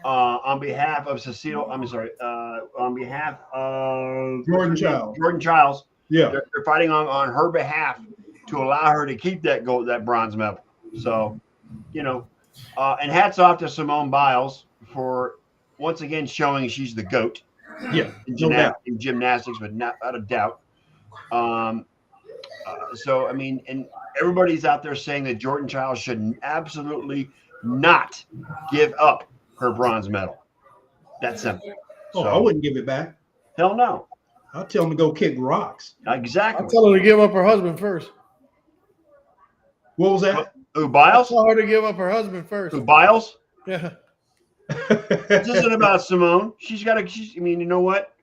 on behalf of on behalf of Jordan Childs. Jordan Childs. Yeah. They're fighting on her behalf to allow her to keep that bronze medal. So, and hats off to Simone Biles for once again showing she's the GOAT. Yeah. In gymnastics, but not out of doubt. So, I mean, and everybody's out there saying that Jordan Childs should absolutely not give up her bronze medal. That's simple. Oh, I wouldn't give it back. Hell no. I'll tell him to go kick rocks. Exactly. I'll tell her to give up her husband first. What was that? Who, Biles? Tell her to give up her husband first. Who, Biles? Yeah. This isn't about Simone. I mean, you know what?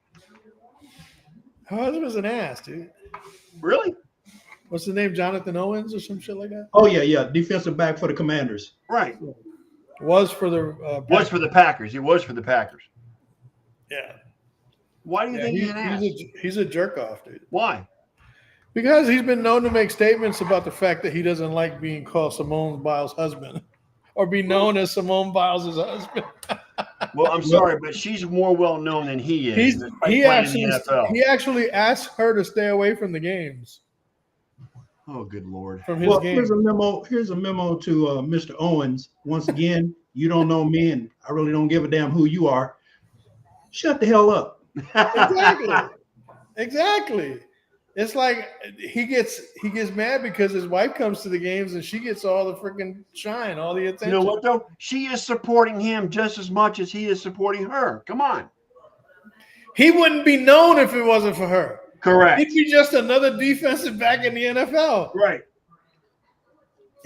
Her husband's an ass, dude. Really? What's his name? Jonathan Owens or some shit like that? Oh, yeah. Defensive back for the Commanders. Right. Was for the Was for the Packers. He was for the Packers. Yeah. Why do you think he's an ass? He's a jerk off, dude. Why? Because he's been known to make statements about the fact that he doesn't like being called Simone Biles' husband or be known as Simone Biles' husband. Well, I'm sorry, but she's more well known than he is. He playing in the NFL. actually asked her to stay away from the games. Oh, good Lord. From his Well, game. here's a memo to Mr. Owens. Once again, you don't know me, and I really don't give a damn who you are. Shut the hell up. Exactly. It's like he gets mad because his wife comes to the games and she gets all the freaking shine, all the attention. You know what, though? She is supporting him just as much as he is supporting her. Come on. He wouldn't be known if it wasn't for her. Correct. He'd be just another defensive back in the NFL. Right.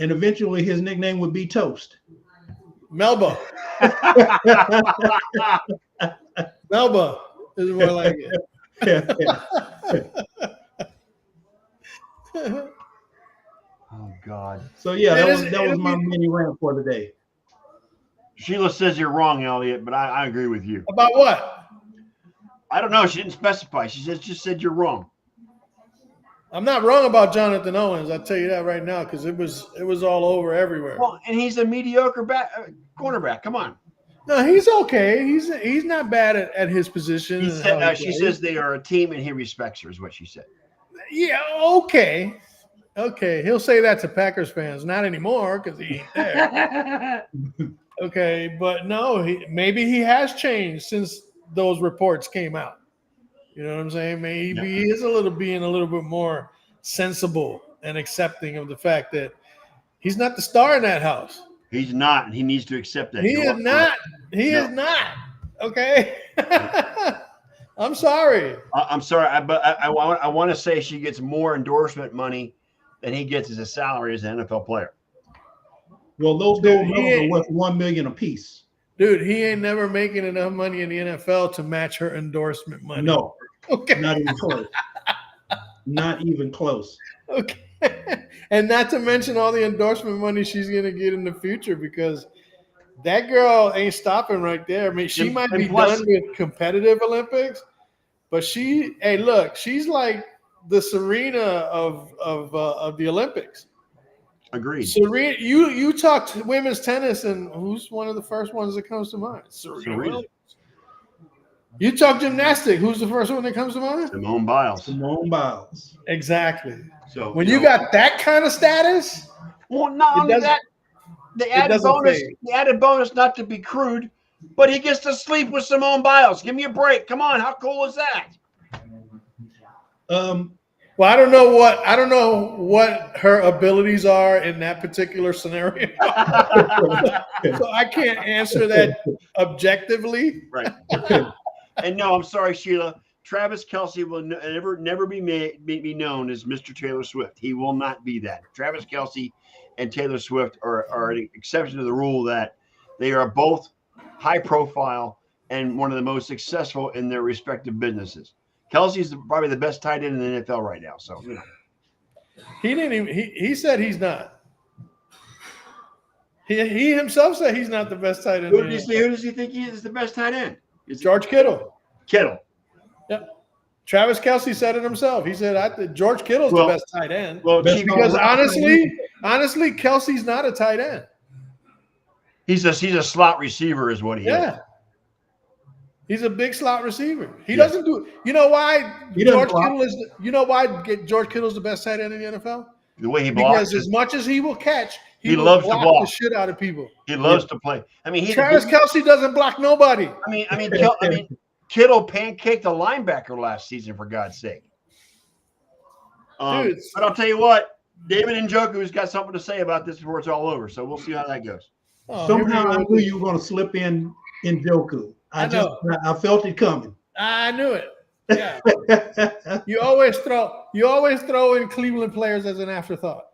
And eventually his nickname would be Toast. Melba. Melba is more like it. Oh, God. So, yeah, that was It'll my be- mini rant for today. Sheila says you're wrong, Elliot, but I agree with you. About what? I don't know. She didn't specify. She just said you're wrong. I'm not wrong about Jonathan Owens. I'll tell you that right now because it was all over everywhere. Well, and he's a mediocre cornerback. Come on. No, he's okay. He's not bad at his position. He said, she says they are a team and he respects her, is what she said. Yeah, okay. Okay, he'll say that to Packers fans. Not anymore because he ain't there. Okay, but no, maybe he has changed since those reports came out. You know what I'm saying? Maybe he is being a little bit more sensible and accepting of the fact that he's not the star in that house. He's not, and he needs to accept that. He is not. He is not. Okay. I'm sorry. I'm sorry, but I want to say she gets more endorsement money than he gets as a salary as an NFL player. Well, those gold medals are worth $1 million apiece. Dude, he ain't never making enough money in the NFL to match her endorsement money. No, okay, not even close. Not even close. Okay, and not to mention all the endorsement money she's gonna get in the future because that girl ain't stopping right there. I mean, she might be done with competitive Olympics, but she's like the Serena of the Olympics. Agreed. Serena, you talked women's tennis, and who's one of the first ones that comes to mind? Serena Williams. You talk gymnastics, who's the first one that comes to mind? Simone Biles. Simone Biles. Exactly. So when you got that kind of status, well, not only that, the added bonus, not to be crude, but he gets to sleep with Simone Biles. Give me a break. Come on, how cool is that? Well, I don't know what her abilities are in that particular scenario. So I can't answer that objectively. Right. And no, I'm sorry, Sheila. Travis Kelce will never be known as Mr. Taylor Swift. He will not be that. Travis Kelce and Taylor Swift are an exception to the rule that they are both high profile and one of the most successful in their respective businesses. Kelsey's probably the best tight end in the NFL right now. So, you know. He said he's not. He himself said he's not the best tight end. Who does he think he is the best tight end? It's George Kittle. Kittle. Yep. Travis Kelce said it himself. He said, George Kittle's the best tight end. Well, because honestly, Kelsey's not a tight end. He's a slot receiver is what he is. Yeah. He's a big slot receiver. He doesn't do – you know why George Kittle's the best tight end in the NFL? The way he blocks. Because as much as he will catch, he loves to block the shit out of people. He loves to play. I mean, Travis Kelce doesn't block nobody. I mean, Kittle pancaked a linebacker last season, for God's sake. But I'll tell you what, David Njoku's got something to say about this before it's all over, so we'll see how that goes. Somehow I knew you were going to slip in Njoku. I felt it coming. I knew it. Yeah. You always throw in Cleveland players as an afterthought.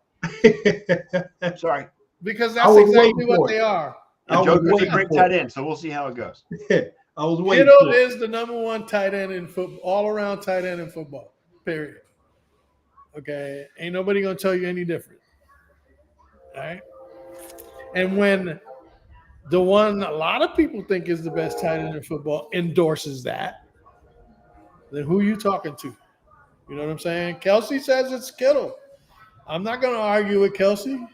Sorry. Because that's exactly what they are. Njoku's a great tight end, so we'll see how it goes. I was waiting. Kittle is the number one tight end in football, all around tight end in football. Period. Okay. Ain't nobody gonna tell you any different. All right. And when the one a lot of people think is the best tight end in football endorses that, then who are you talking to? You know what I'm saying? Kelce says it's Kittle. I'm not gonna argue with Kelce.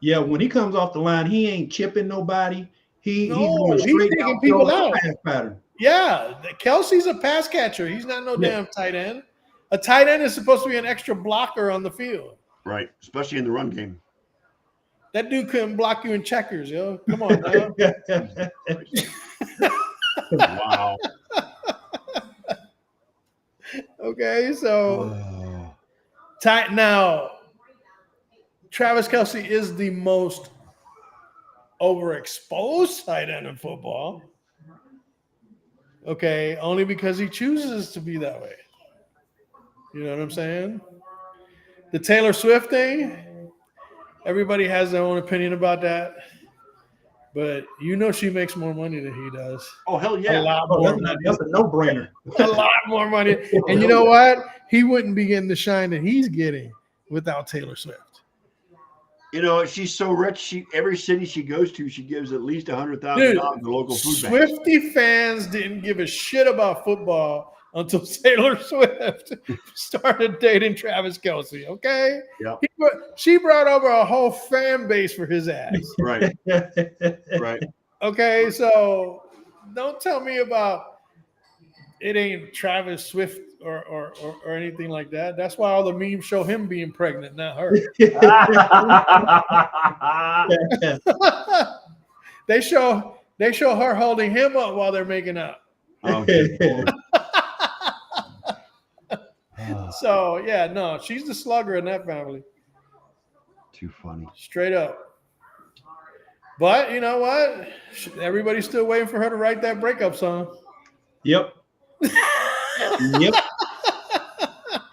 Yeah, when he comes off the line, he ain't chipping nobody. He's taking people out. Pattern. Yeah, Kelce's a pass catcher. He's not no damn tight end. A tight end is supposed to be an extra blocker on the field. Right, especially in the run game. That dude couldn't block you in checkers, yo. Come on, now. Wow. Okay, so now Travis Kelce is the most overexposed tight end in football. Okay, only because he chooses to be that way. You know what I'm saying? The Taylor Swift thing, everybody has their own opinion about that. But you know she makes more money than he does. Oh, hell yeah. A lot more money. That's a no-brainer. A lot more money. And you know what? He wouldn't be getting the shine that he's getting without Taylor Swift. You know, she's so rich. Every city she goes to, she gives at least $100,000 to local food banks. Swiftie fans didn't give a shit about football until Taylor Swift started dating Travis Kelce. Okay, Yep. She brought over a whole fan base for his ass. Right. Right. Okay, so don't tell me about it ain't Travis Swift or anything like that. That's why all the memes show him being pregnant, not her. They show her holding him up while they're making out. Oh, good Lord. So yeah, no, she's the slugger in that family. Too funny. Straight up. But you know what? Everybody's still waiting for her to write that breakup song. Yep. Yep.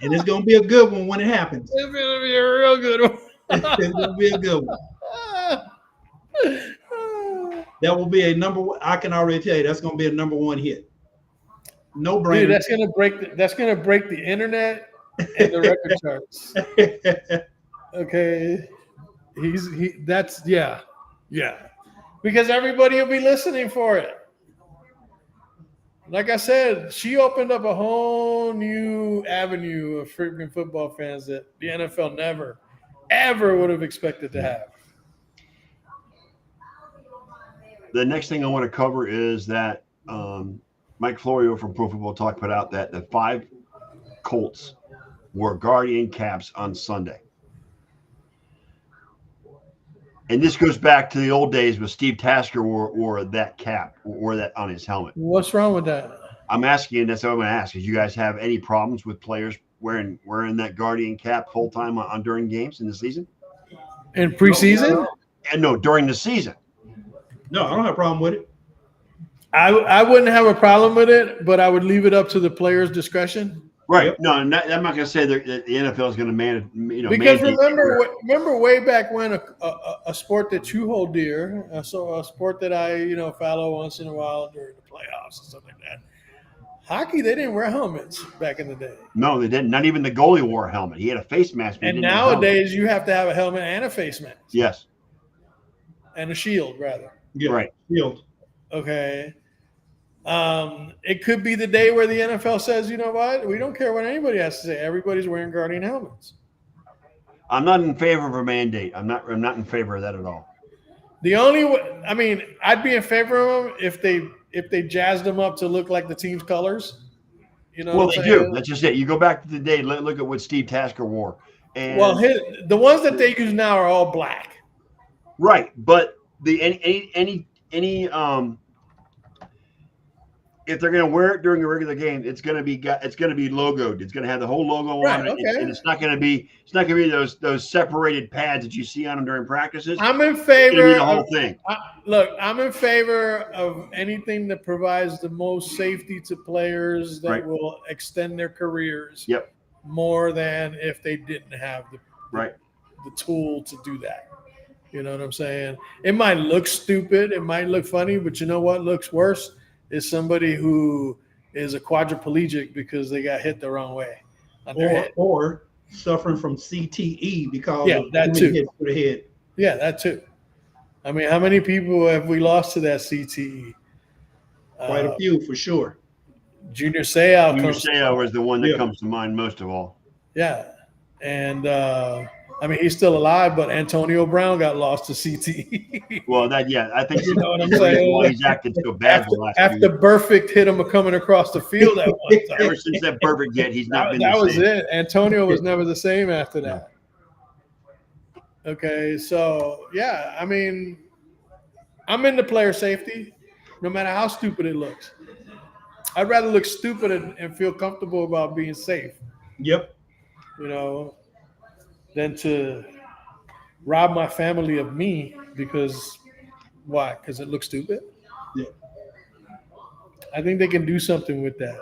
And it's gonna be a good one when it happens. It's gonna be a real good one. It's gonna be a good one. That will be a number one. I can already tell you that's gonna be a number one hit. No brainer. Dude, that's gonna break the internet and the record charts. Okay. Yeah. Because everybody will be listening for it. Like I said, she opened up a whole new avenue of freaking football fans that the NFL never, ever would have expected to have. The next thing I want to cover is that Mike Florio from Pro Football Talk put out that the 5 Colts wore Guardian caps on Sunday. And this goes back to the old days when Steve Tasker wore that cap, wore that on his helmet. What's wrong with that? I'm asking, that's what I'm going to ask. Did you guys have any problems with players wearing that Guardian cap full time on during games in the season? In preseason? And no, during the season. No, I don't have a problem with it. I wouldn't have a problem with it, but I would leave it up to the player's discretion. Right. Yep. No, I'm not going to say that the NFL is going to manage. Because remember way back when a sport that you hold dear, so a sport that I follow once in a while during the playoffs and stuff like that. Hockey, they didn't wear helmets back in the day. No, they didn't. Not even the goalie wore a helmet. He had a face mask. And nowadays, you have to have a helmet and a face mask. Yes. And a shield, rather. Yeah. Right. Shield. Okay. It could be the day where the NFL says, you know what? We don't care what anybody has to say. Everybody's wearing Guardian helmets. I'm not in favor of a mandate. I'm not in favor of that at all. The only way, I'd be in favor of them if they jazzed them up to look like the team's colors. Well, they do. That's just it. You go back to the day. Look at what Steve Tasker wore. And the ones that they use now are all black. Right, but any if they're going to wear it during a regular game, it's going to be logoed. It's going to have the whole logo on it, and it's not going to be those separated pads that you see on them during practices. I'm in favor of the whole thing. I'm in favor of anything that provides the most safety to players that will extend their careers. Yep. More than if they didn't have the tool to do that. You know what I'm saying? It might look stupid, it might look funny, but you know what looks worse? Is somebody who is a quadriplegic because they got hit the wrong way on their head. Or suffering from CTE because of that too. hits to the head. Yeah, that too. How many people have we lost to that CTE? Quite a few for sure. Junior Seau. Junior Seau is the one that comes to mind most of all. Yeah. And he's still alive, but Antonio Brown got lost to CTE. Well, I think you know what I'm saying. Why he's acted so bad after Burfict hit him coming across the field at one time. Ever since that Burfict hit, he's not been the same. That was it. Antonio was never the same after that. Okay, so yeah, I'm into player safety, no matter how stupid it looks. I'd rather look stupid and feel comfortable about being safe. Yep. Than to rob my family of me because why? Because it looks stupid? Yeah. I think they can do something with that.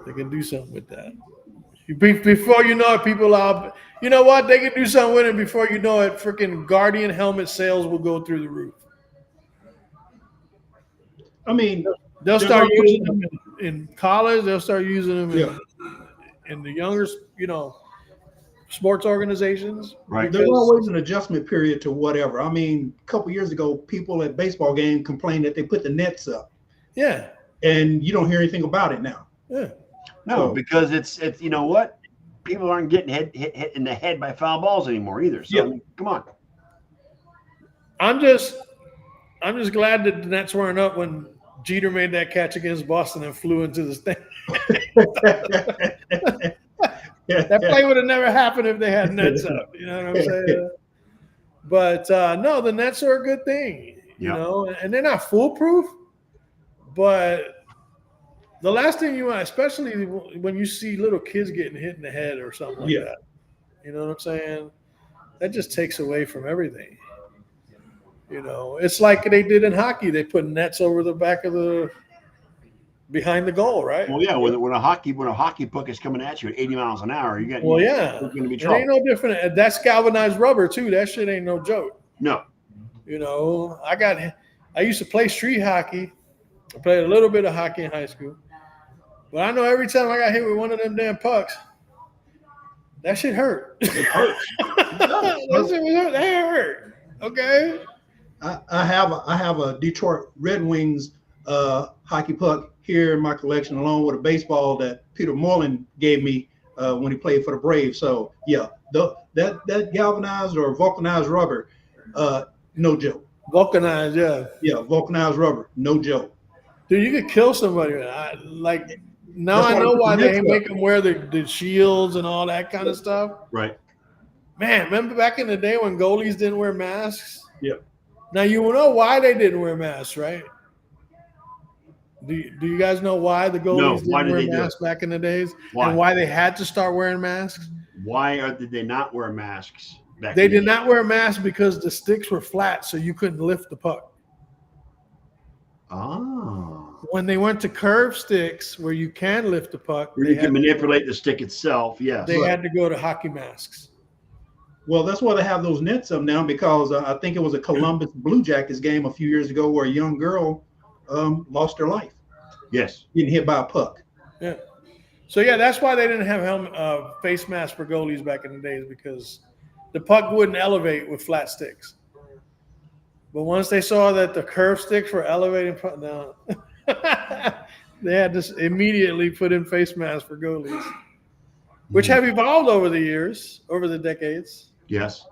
They can do something with that. Before you know it, people are, you know what? They can do something with it before you know it. Freaking Guardian helmet sales will go through the roof. They'll start using them in college. They'll start using them in the younger, sports organizations. Right. There's always an adjustment period to whatever. I mean, a couple years ago, people at baseball games complained that they put the nets up, Yeah. and you don't hear anything about it now. Yeah. No, So- because it's you know what? People aren't getting hit in the head by foul balls anymore either. So Yeah. I mean, come on. I'm just glad that the Nets weren't up when Jeter made that catch against Boston and flew into the stand. That play would have never happened if they had Nets up. You know what I'm saying? But no, the Nets are a good thing. You Yeah. know, and they're not foolproof. But the last thing you want, especially when you see little kids getting hit in the head or something like Yeah. that, you know what I'm saying? That just takes away from everything. You know, it's like they did in hockey. They put nets over the back of behind the goal, right? Well, yeah, when a hockey puck is coming at you at 80 miles an hour, you're Well, yeah. going to be It trouble. ain't no different. That's galvanized rubber too. That shit ain't no joke. No. You know, I used to play street hockey. I played a little bit of hockey in high school. But I know every time I got hit with one of them damn pucks, that shit hurt. It hurts. That shit was hurt. That hurt. Okay. I have a Detroit Red Wings hockey puck here in my collection, along with a baseball that Peter Moreland gave me when he played for the Braves. So yeah, that galvanized or vulcanized rubber, no joke. Vulcanized, yeah. Yeah, vulcanized rubber, no joke. Dude, you could kill somebody. Now That's I why know I put why the they nets make them wear the shields and all that kind of stuff. Right. Man, remember back in the day when goalies didn't wear masks? Yeah. Now you know why they didn't wear masks, right? Do you guys know why the goalies why didn't did they wear do masks back in the days? Why? And why they had to start wearing masks? Did they not wear masks back They in the did day? not wear masks because the sticks were flat, so you couldn't lift the puck. Oh. When they went to curved sticks where you can lift the puck, You can manipulate the stick itself, yes. they had to go to hockey masks. Well, that's why they have those nets up now, because I think it was a Columbus Blue Jackets game a few years ago where a young girl lost her life Yes. getting hit by a puck. Yeah. So yeah, that's why they didn't have face masks for goalies back in the days, because the puck wouldn't elevate with flat sticks. But once they saw that the curved sticks were elevating, no, they had to immediately put in face masks for goalies, which have evolved over the years, over the decades. Yes.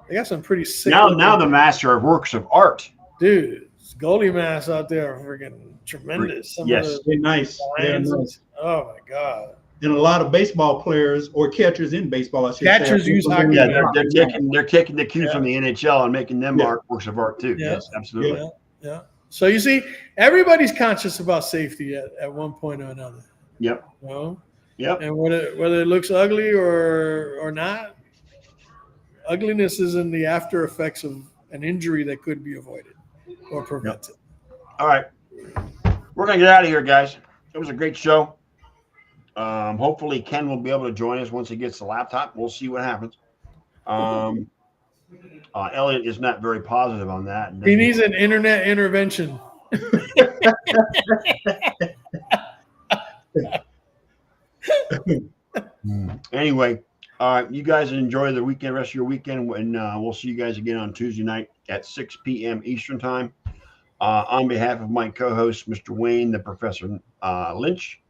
They got some pretty sick. Now the masks are works of art. Dude, goalie masks out there are freaking tremendous. Some Yes. of the They're nice. They're lines, nice. oh my god. And a lot of baseball players or catchers in baseball, I should Catchers say, use hockey Yeah, masks. they're taking the cues Yeah. from the NHL and making them Yeah. works of art too. Yeah. Yes, absolutely. Yeah, yeah. So you see, everybody's conscious about safety at one point or another. Yep. You know? Yep. And whether it looks ugly or not, ugliness is in the after effects of an injury that could be avoided or prevented. All right. We're gonna get out of here, guys. It was a great show. Hopefully Ken will be able to join us once he gets the laptop. We'll see what happens. Elliot is not very positive on that. He needs an internet intervention. Anyway, you guys enjoy the weekend, rest of your weekend, and we'll see you guys again on Tuesday night at 6 p.m. Eastern time. On behalf of my co-host, Mr. Wayne, the Professor Lynch,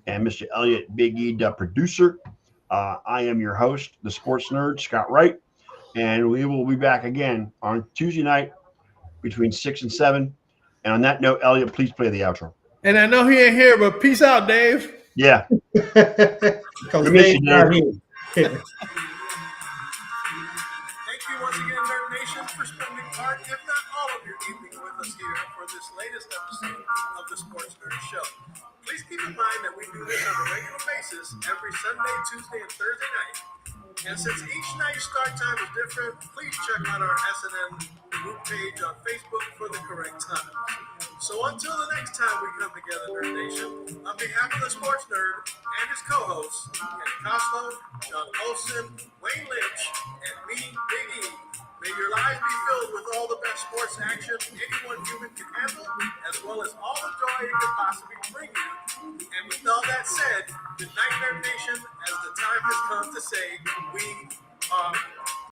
and Mr. Elliot Big E, the producer, I am your host, the sports nerd, Scott Wright, and we will be back again on Tuesday night between 6 and 7. And on that note, Elliot, please play the outro. And I know he ain't here, but peace out, Dave. Yeah. Because We miss you, Dave's not Dave. here. Thank you once again, Nerd Nation, for spending part, if not all of your evening with us here for this latest episode of the Sports Nerd Show. Please keep in mind that we do this on a regular basis every Sunday, Tuesday, and Thursday night. And since each night's start time is different, please check out our SNN group page on Facebook for the correct time. So until the next time we come together, Nerd Nation, on behalf of the Sports Nerd and his co-hosts, Kenny Koslow, John Olson, Wayne Lynch, and me, Big E, may your lives be filled with all the best sports action anyone human can handle, as well as all the joy it can possibly bring you. And with all that said, good night, Nerd Nation, as the time has come to say we